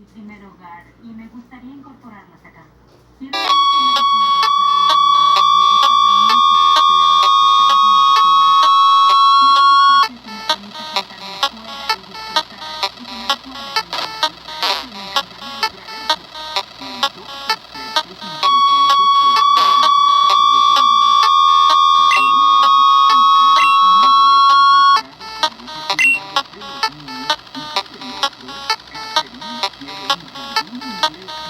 mi primer hogar y me gustaría incorporarlas acá. Quiero algo que me recuerde al jardín de mi madre. Me gustaban mucho las plantas, estaba lleno de flores. Quiero un espacio que me permita sentarme afuera y disfrutar y que me recuerde a mi mamá. Me parece, me encantaría lograr eso. Dos aspectos interesantes que deben tratar de combinar. Por un lado, la cocina debe estar preparada para las actividades de los niños y por el otro, Catherine quiere un jardín inglés